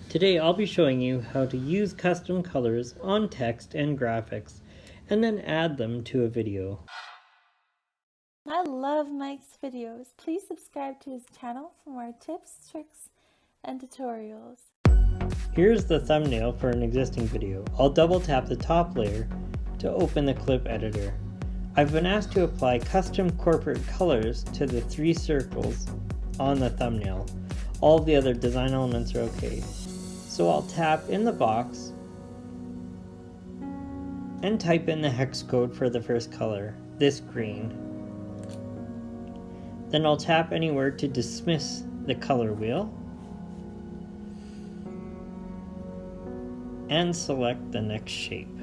Today I'll be showing you how to use custom colors on text and graphics, and then add them to a video. I love Mike's videos. Please subscribe to his channel for more tips, tricks, and tutorials. Here's the thumbnail for an existing video. I'll double tap the top layer to open the clip editor. I've been asked to apply custom corporate colors to the 3 circles on the thumbnail. All the other design elements are okay. So I'll tap in the box and type in the hex code for the first color, this green. Then I'll tap anywhere to dismiss the color wheel and select the next shape,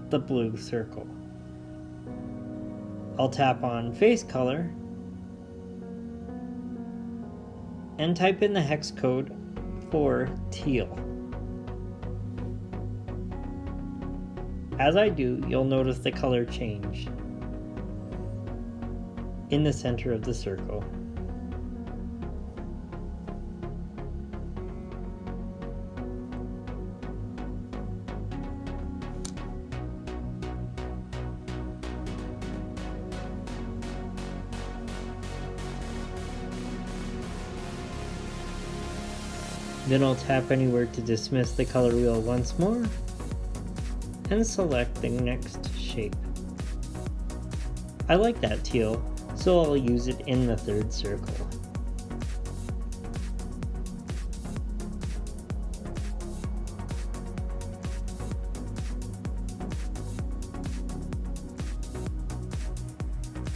the blue circle. I'll tap on face color and type in the hex code for teal. As I do, you'll notice the color change in the center of the circle. Then I'll tap anywhere to dismiss the color wheel once more and select the next shape. I like that teal, so I'll use it in the 3rd circle.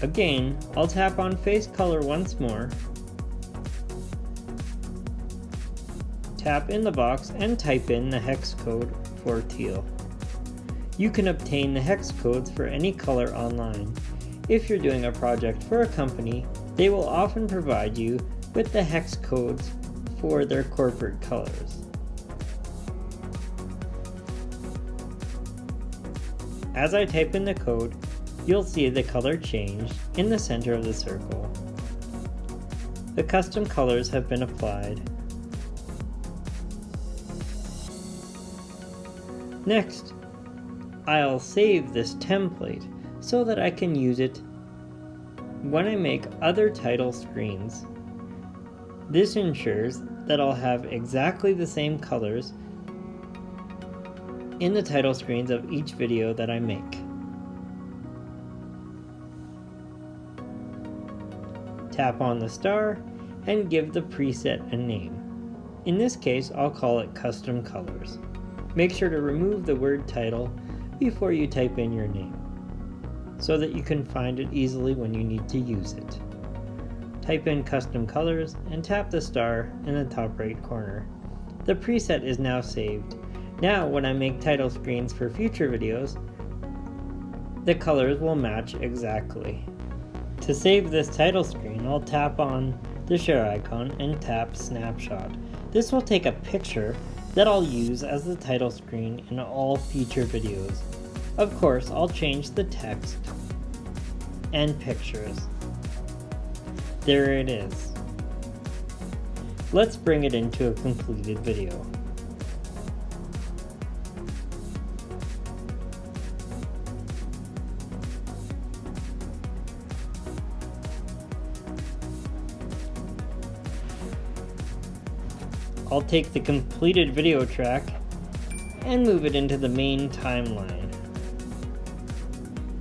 Again, I'll tap on face color once more, tap in the box and type in the hex code for teal. You can obtain the hex codes for any color online. If you're doing a project for a company, they will often provide you with the hex codes for their corporate colors. As I type in the code, you'll see the color change in the center of the circle. The custom colors have been applied. Next, I'll save this template so that I can use it when I make other title screens. This ensures that I'll have exactly the same colors in the title screens of each video that I make. Tap on the star and give the preset a name. In this case, I'll call it Custom Colors. Make sure to remove the word title before you type in your name, so that you can find it easily when you need to use it. Type in Custom Colors and tap the star in the top right corner. The preset is now saved. Now when I make title screens for future videos, the colors will match exactly. To save this title screen, I'll tap on the share icon and tap Snapshot. This will take a picture that I'll use as the title screen in all future videos. Of course, I'll change the text and pictures. There it is. Let's bring it into a completed video. I'll take the completed video track and move it into the main timeline.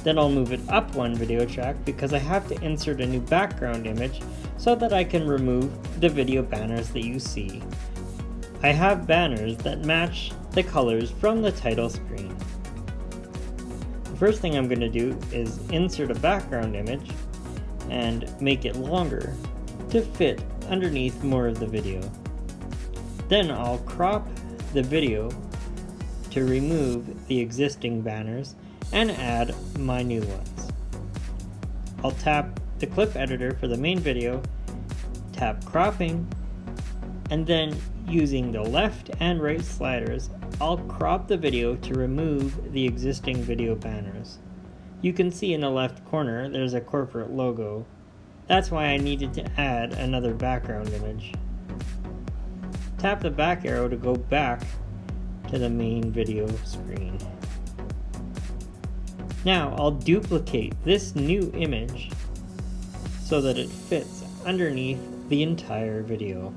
Then I'll move it up 1 video track because I have to insert a new background image so that I can remove the video banners that you see. I have banners that match the colors from the title screen. The first thing I'm going to do is insert a background image and make it longer to fit underneath more of the video. Then I'll crop the video to remove the existing banners and add my new ones. I'll tap the clip editor for the main video, tap cropping, and then using the left and right sliders, I'll crop the video to remove the existing video banners. You can see in the left corner there's a corporate logo. That's why I needed to add another background image. Tap the back arrow to go back to the main video screen. Now I'll duplicate this new image so that it fits underneath the entire video.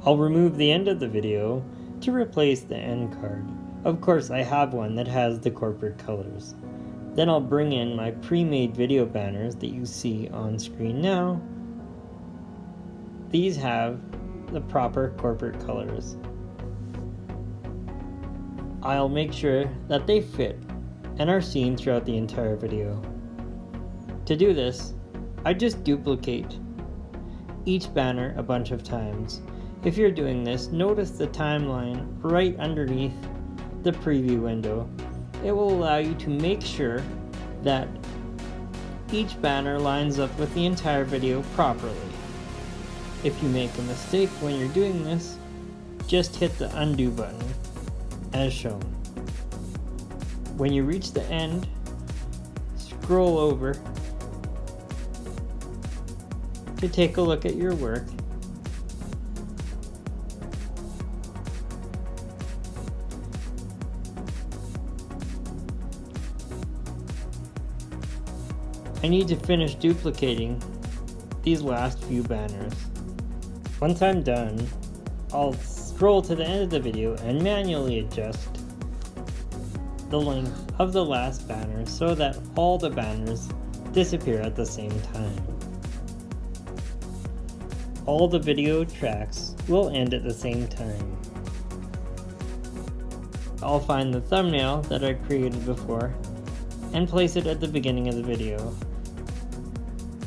I'll remove the end of the video to replace the end card. Of course, I have one that has the corporate colors. Then I'll bring in my pre-made video banners that you see on screen now. These have the proper corporate colors. I'll make sure that they fit and are seen throughout the entire video. To do this, I just duplicate each banner a bunch of times. If you're doing this, notice the timeline right underneath the preview window. It will allow you to make sure that each banner lines up with the entire video properly. If you make a mistake when you're doing this, just hit the undo button as shown. When you reach the end, scroll over to take a look at your work. I need to finish duplicating these last few banners. Once I'm done, I'll scroll to the end of the video and manually adjust the length of the last banner so that all the banners disappear at the same time. All the video tracks will end at the same time. I'll find the thumbnail that I created before and place it at the beginning of the video.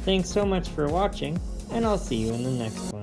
Thanks so much for watching, and I'll see you in the next one.